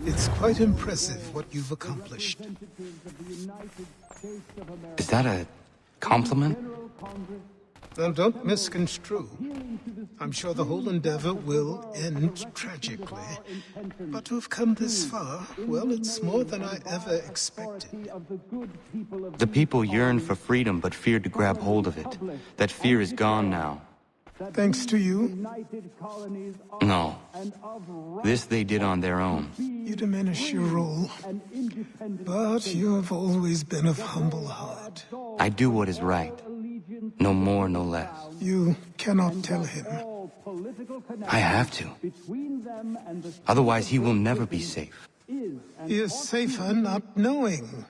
It's quite impressive what you've accomplished. Is that a compliment? Now, don't misconstrue. I'm sure the whole endeavor will end tragically. But to have come this far, well, it's more than I ever expected. The people yearn for freedom but feared to grab hold of it. That fear is gone now. Thanks to you, No. This they did on their own. you diminish your role. But you have always been of humble heart. I do what is right. No more, no less. You cannot tell him. I have to. Otherwise, he will never be safe. He is safer not knowing.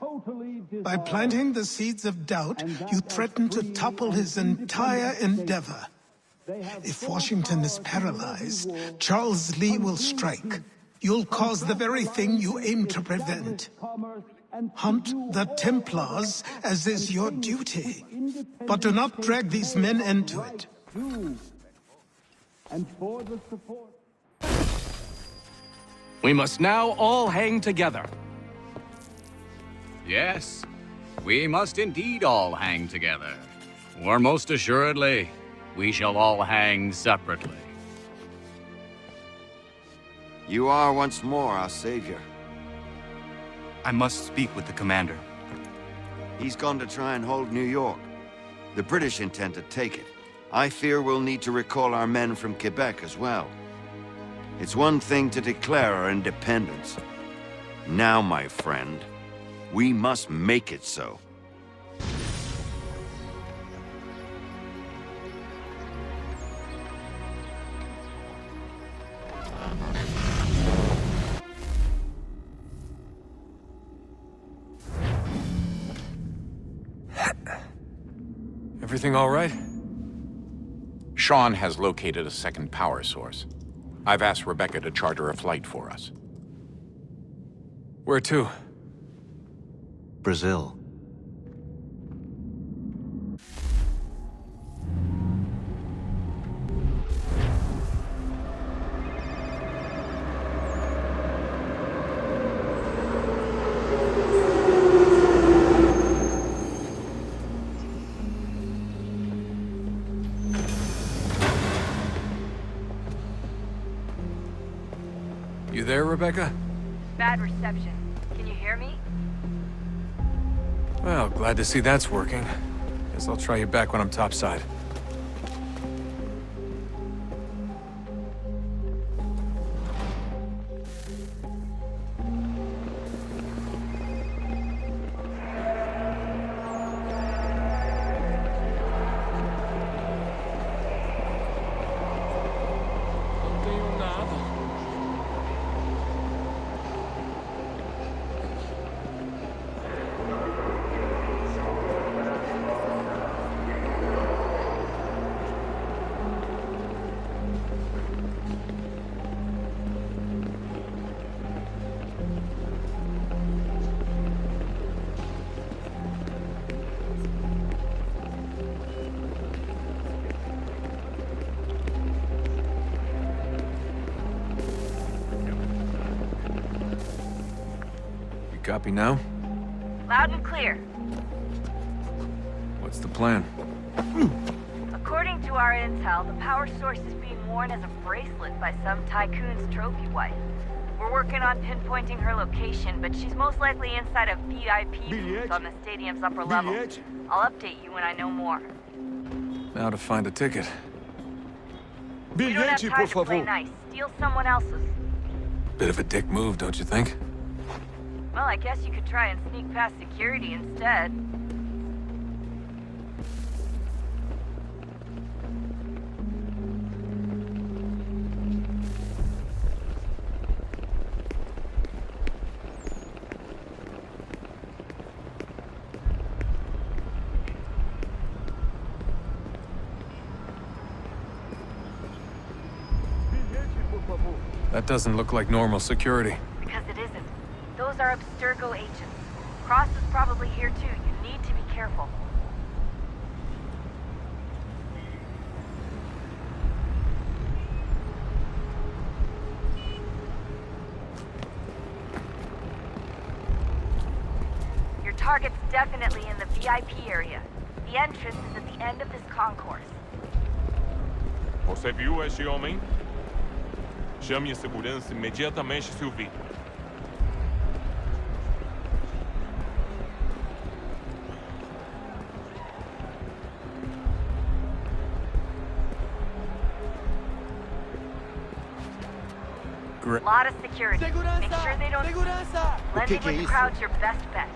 By planting the seeds of doubt, you threaten to topple his entire endeavor. If Washington is paralyzed, Charles Lee will strike. You'll cause the very thing you aim to prevent. Hunt the Templars, as is your duty. But do not drag these men into it. We must now all hang together. Yes, we must indeed all hang together. Or most assuredly, we shall all hang separately. You are once more our savior. I must speak with the commander. He's gone to try and hold New York. The British intend to take it. I fear we'll need to recall our men from Quebec as well. It's one thing to declare our independence. Now, my friend, we must make it so. Everything all right? Sean has located a second power source. I've asked Rebecca to charter a flight for us. Where to? Brazil. You there, Rebecca? Bad reception. Can you hear me? Well, glad to see that's working. Guess I'll try you back when I'm topside. Copy now? Loud and clear. What's the plan? According to our intel, the power source is being worn as a bracelet by some tycoon's trophy wife. We're working on pinpointing her location, but she's most likely inside a VIP booth on the stadium's upper level. I'll update you when I know more. Now to find a ticket. You don't have time to play nice. Steal someone else's. Bit of a dick move, don't you think? Well, I guess you could try and sneak past security instead. That doesn't look like normal security. Because it isn't. Those are Abstergo agents. Cross is probably here too. You need to be careful. target's definitely in the VIP area. The entrance is at the end of this concourse. Você viu este homem? Chame a segurança imediatamente se o vir. Lot of security. Make sure they don't... Blending with the crowd's your best bet.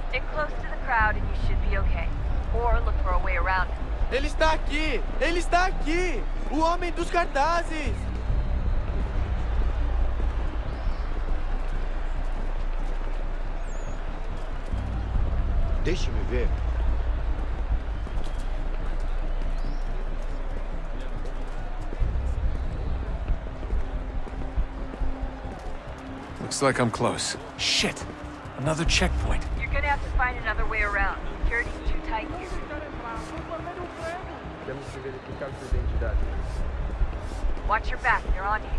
Stick close to the crowd and you should be okay. Or look for a way around it. Ele está aqui! Ele está aqui! O homem dos cartazes! Deixe-me ver. Looks like I'm close. Shit! Another checkpoint. You're gonna have to find another way around. Security's too tight here. Temos que verificar sua identidade. Watch your back, they're on you.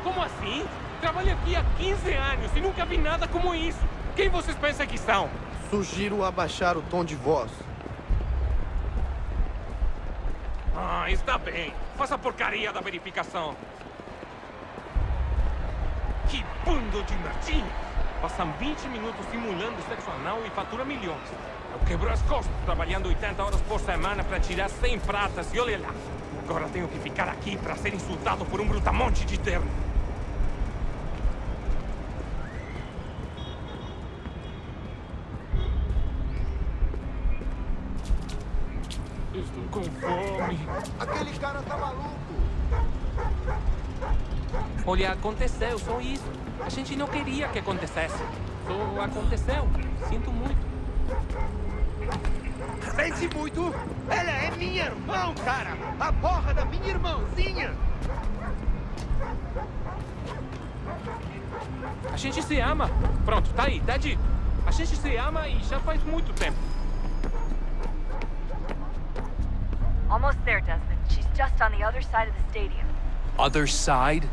Como assim? Trabalho aqui há 15 anos e nunca vi nada como isso. Quem vocês pensam que são? Sugiro abaixar o tom de voz. Ah, está bem. Faça a porcaria da verificação. Que bando de martinhos! Passam 20 minutos simulando sexo anal e fatura milhões. Eu quebro as costas trabalhando 80 horas por semana para tirar 100 pratas e olha lá. Agora tenho que ficar aqui para ser insultado por um brutamonte de terno. Estou com fome. Aquele cara tá maluco! Olha, aconteceu, só isso. A gente não queria que acontecesse. Só aconteceu. Sinto muito. Sente muito! Ela é minha irmã, cara! A porra da minha irmãzinha! A gente se ama. Pronto, tá aí, tá dito. A gente se ama e já faz muito tempo. Almost there, Desmond. She's just on the other side of the stadium. Other side?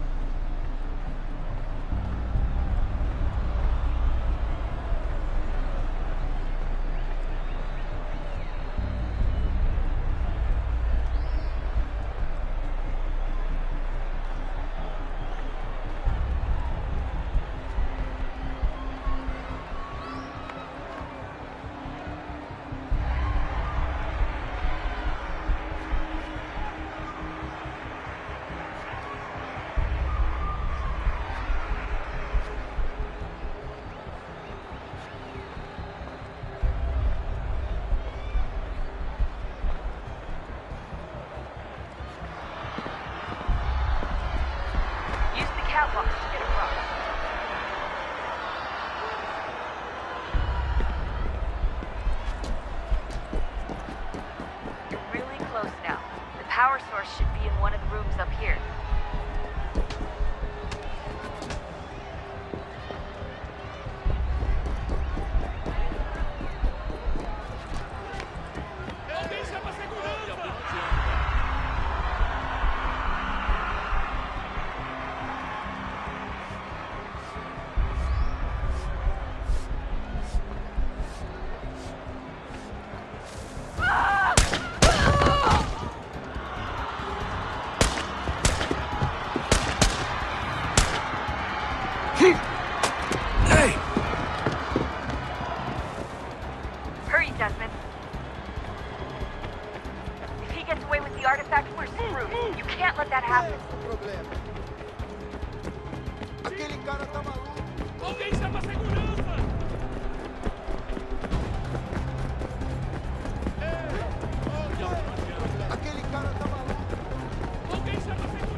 Use the catwalks to get across. You're really close now. The power source should be in one of the rooms up here. Hey! Hurry, Desmond. If he gets away with the artifact, we're screwed. You can't let that happen. Problema. Aquele cara tá maluco! Alguém chama a segurança! Aquele cara tá maluco! Alguém chama a segurança!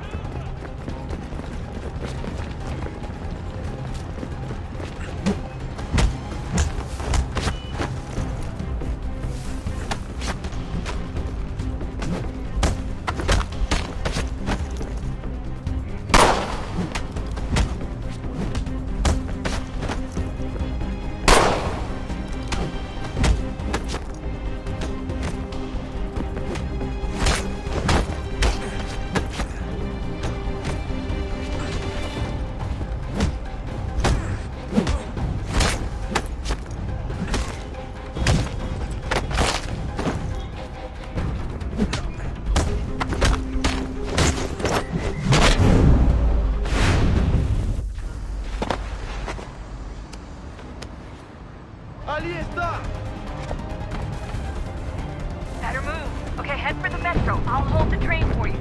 Ali está! Better move. Okay, head for the metro. I'll hold the train for you.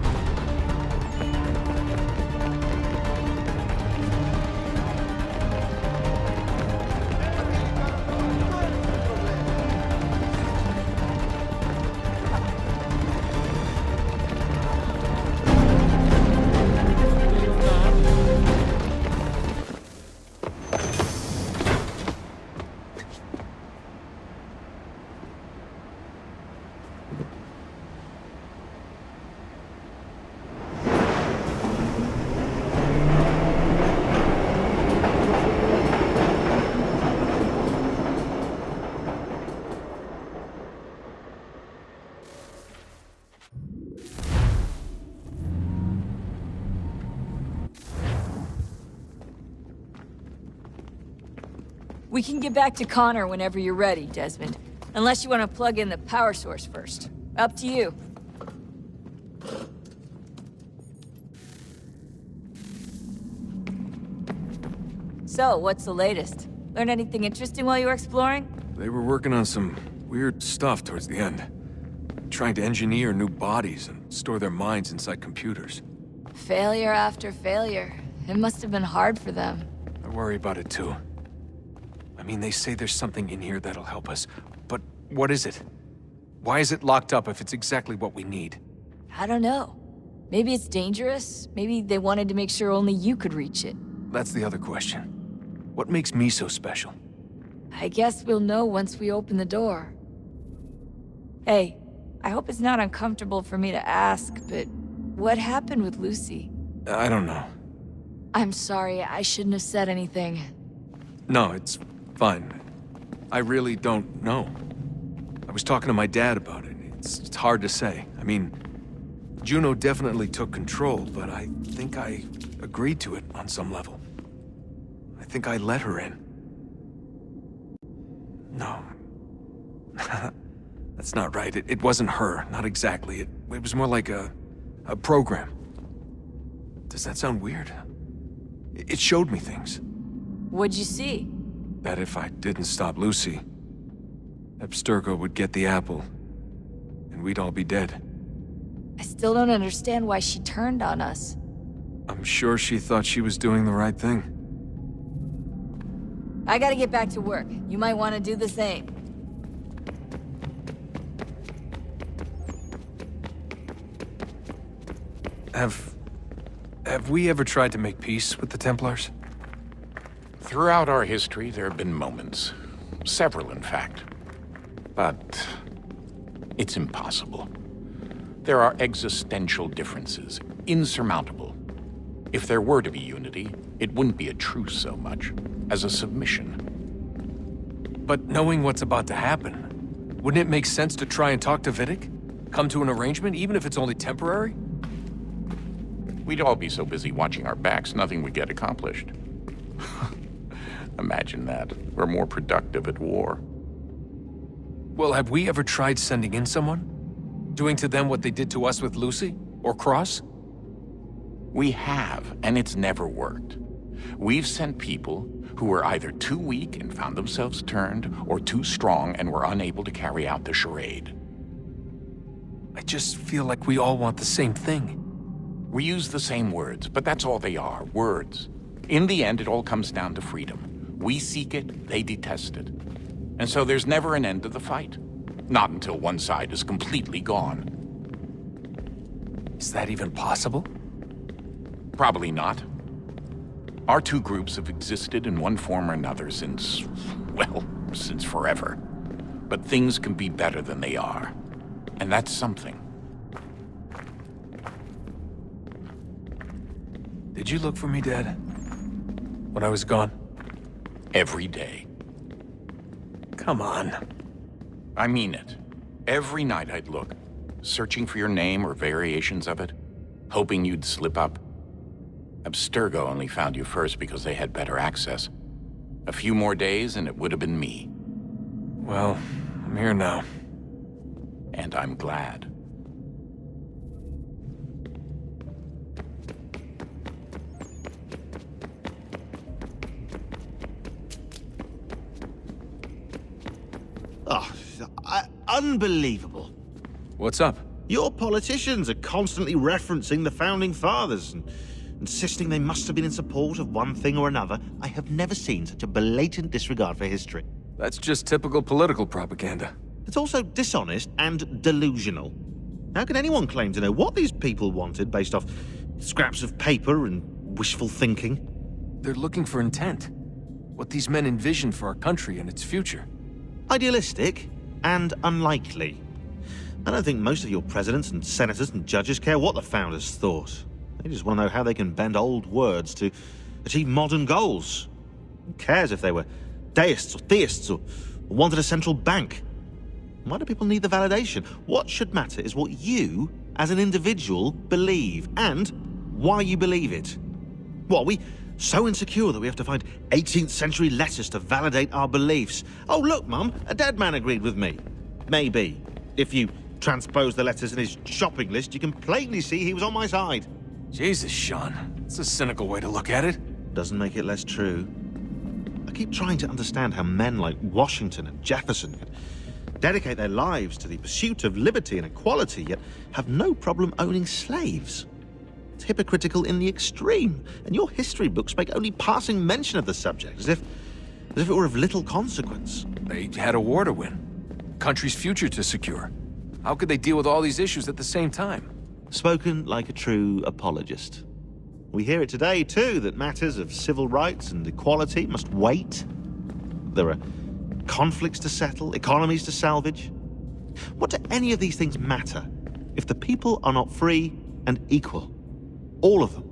We can get back to Connor whenever you're ready, Desmond. Unless you want to plug in the power source first. Up to you. So, what's the latest? Learn anything interesting while you were exploring? They were working on some weird stuff towards the end. Trying to engineer new bodies and store their minds inside computers. Failure after failure. It must have been hard for them. I worry about it too. I mean, they say there's something in here that'll help us, but what is it? Why is it locked up if it's exactly what we need? I don't know. Maybe it's dangerous. Maybe they wanted to make sure only you could reach it. That's the other question. What makes me so special? I guess we'll know once we open the door. Hey, I hope it's not uncomfortable for me to ask, but what happened with Lucy? I don't know. I'm sorry, I shouldn't have said anything. No, it's fine. I really don't know. I was talking to my dad about it. It's hard to say. I mean, Juno definitely took control, but I think I agreed to it on some level. I think I let her in. No. That's not right. It wasn't her. Not exactly. It was more like a program. Does that sound weird? It showed me things. What'd you see? That if I didn't stop Lucy, Abstergo would get the apple, and we'd all be dead. I still don't understand why she turned on us. I'm sure she thought she was doing the right thing. I gotta get back to work. You might want to do the same. Have we ever tried to make peace with the Templars? Throughout our history, there have been moments. Several, in fact. But it's impossible. There are existential differences, insurmountable. If there were to be unity, it wouldn't be a truce so much as a submission. But knowing what's about to happen, wouldn't it make sense to try and talk to Vidic? Come to an arrangement, even if it's only temporary? We'd all be so busy watching our backs, nothing would get accomplished. Imagine that. We're more productive at war. Well, have we ever tried sending in someone? Doing to them what they did to us with Lucy? Or Cross? We have, and it's never worked. We've sent people who were either too weak and found themselves turned, or too strong and were unable to carry out the charade. I just feel like we all want the same thing. We use the same words, but that's all they are, words. In the end, it all comes down to freedom. We seek it, they detest it. And so there's never an end to the fight. Not until one side is completely gone. Is that even possible? Probably not. Our two groups have existed in one form or another since, well, since forever. But things can be better than they are. And that's something. Did you look for me, Dad? When I was gone? Every day. Come on. I mean it. Every night I'd look, searching for your name or variations of it, hoping you'd slip up. Abstergo only found you first because they had better access. A few more days and it would have been me. Well, I'm here now. And I'm glad. Oh, unbelievable. What's up? Your politicians are constantly referencing the Founding Fathers and insisting they must have been in support of one thing or another. I have never seen such a blatant disregard for history. That's just typical political propaganda. It's also dishonest and delusional. How can anyone claim to know what these people wanted based off scraps of paper and wishful thinking? They're looking for intent. What these men envision for our country and its future. Idealistic and unlikely. I don't think most of your presidents and senators and judges care what the founders thought. They just want to know how they can bend old words to achieve modern goals. Who cares if they were deists or theists or wanted a central bank? Why do people need the validation? What should matter is what you, as an individual, believe, and why you believe it. What, are we so insecure that we have to find 18th century letters to validate our beliefs? Oh, look, Mum, a dead man agreed with me. Maybe. If you transpose the letters in his shopping list, you can plainly see he was on my side. Jesus, Sean. It's a cynical way to look at it. Doesn't make it less true. I keep trying to understand how men like Washington and Jefferson could dedicate their lives to the pursuit of liberty and equality, yet have no problem owning slaves. It's hypocritical in the extreme, and your history books make only passing mention of the subject, as if it were of little consequence. They had a war to win. Country's future to secure. How could they deal with all these issues at the same time? Spoken like a true apologist. We hear it today, too, that matters of civil rights and equality must wait. There are conflicts to settle, economies to salvage. What do any of these things matter if the people are not free and equal? All of them.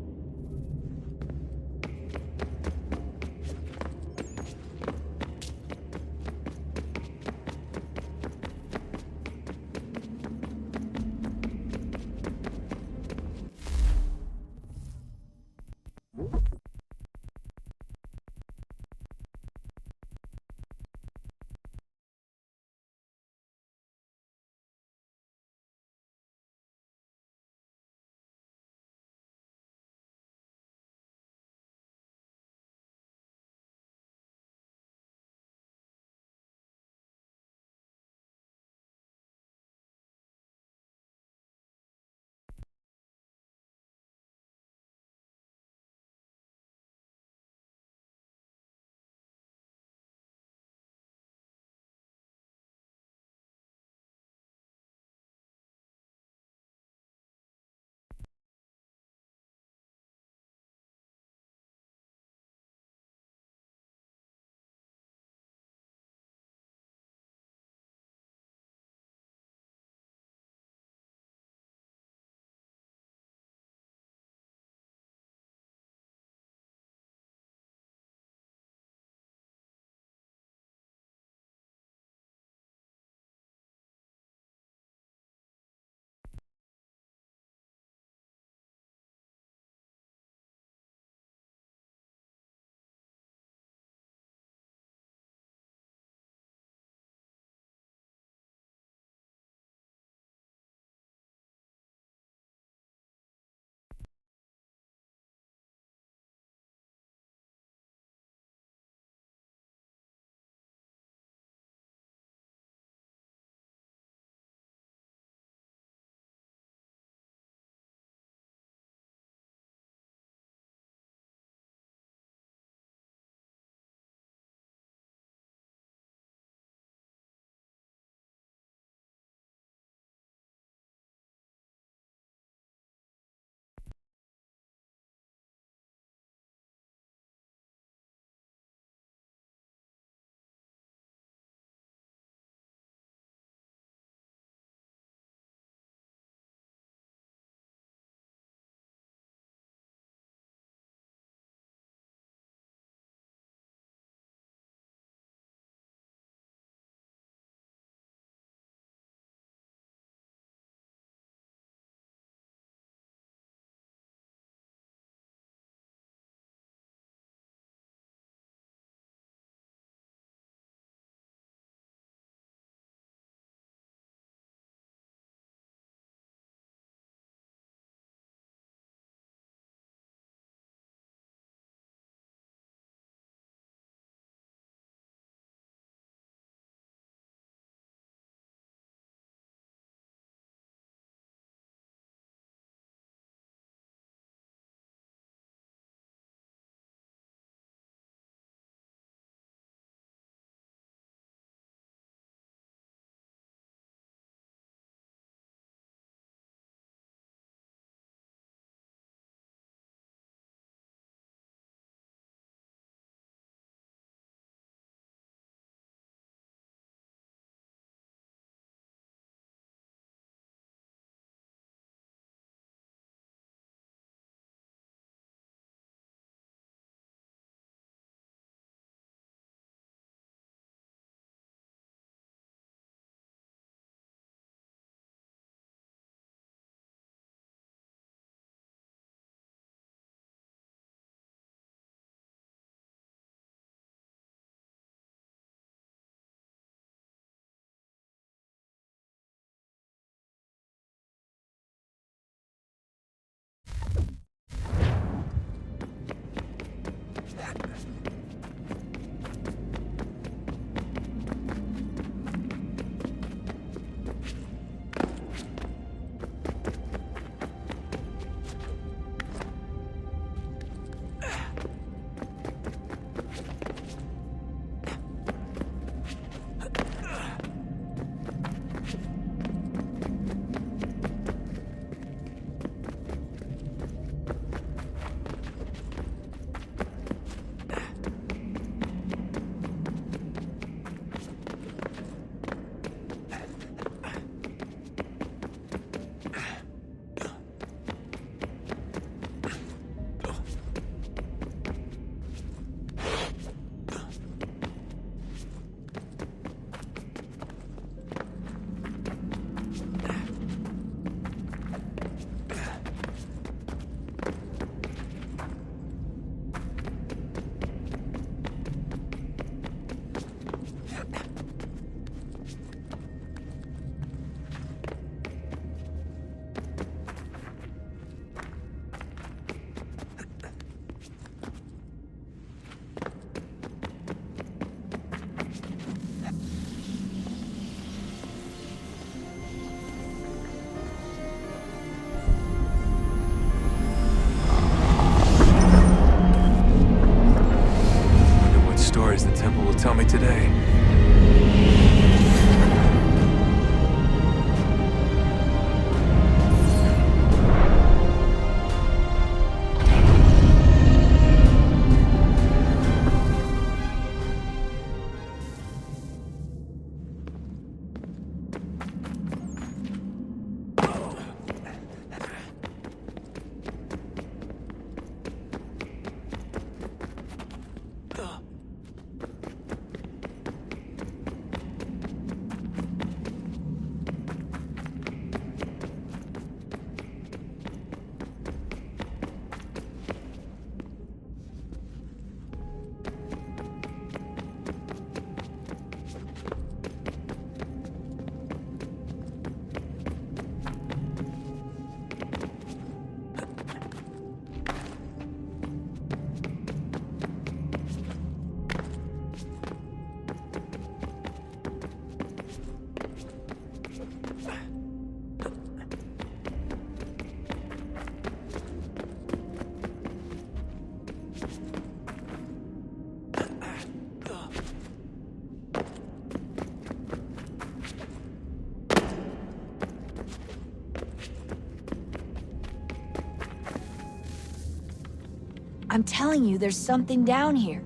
I'm telling you, there's something down here.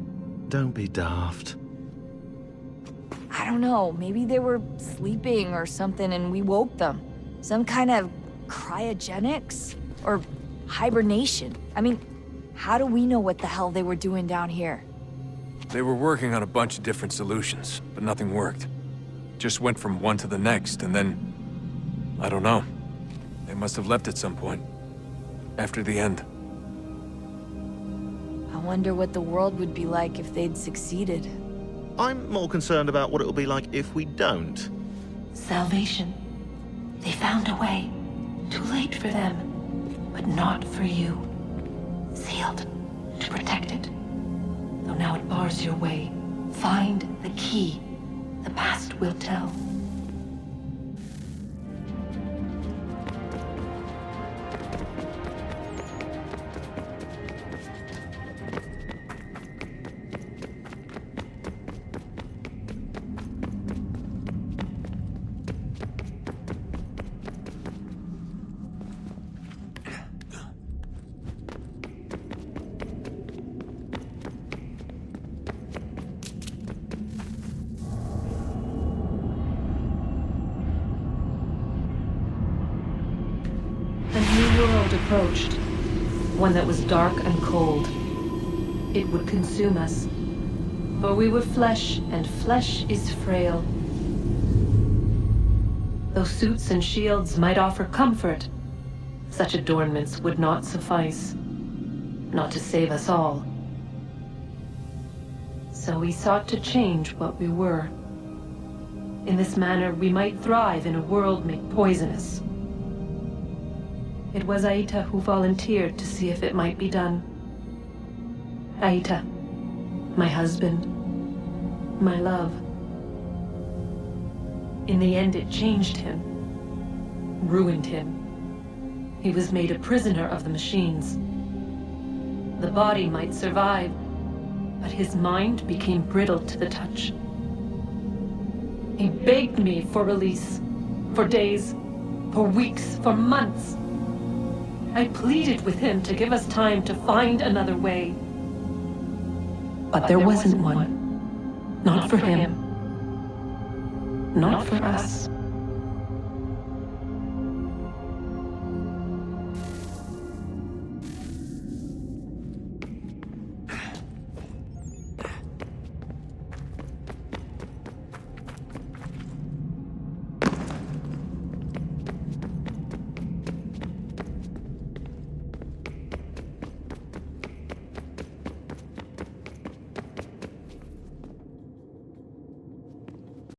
Don't be daft. I don't know, maybe they were sleeping or something and we woke them. Some kind of cryogenics? Or hibernation. I mean, how do we know what the hell they were doing down here? They were working on a bunch of different solutions, but nothing worked. Just went from one to the next, and then... I don't know. They must have left at some point. After the end. I wonder what the world would be like if they'd succeeded. I'm more concerned about what it'll be like if we don't. Salvation. They found a way. Too late for them, but not for you. Sealed to protect it. Though now it bars your way. Find the key. The past will tell. Approached. One that was dark and cold. It would consume us. For we were flesh, and flesh is frail. Though suits and shields might offer comfort, such adornments would not suffice. Not to save us all. So we sought to change what we were. In this manner, we might thrive in a world made poisonous. It was Aita who volunteered to see if it might be done. Aita, my husband, my love. In the end, it changed him, ruined him. He was made a prisoner of the machines. The body might survive, but his mind became brittle to the touch. He begged me for release, for days, for weeks, for months. I pleaded with him to give us time to find another way. But there wasn't one. Not for him. Not for us.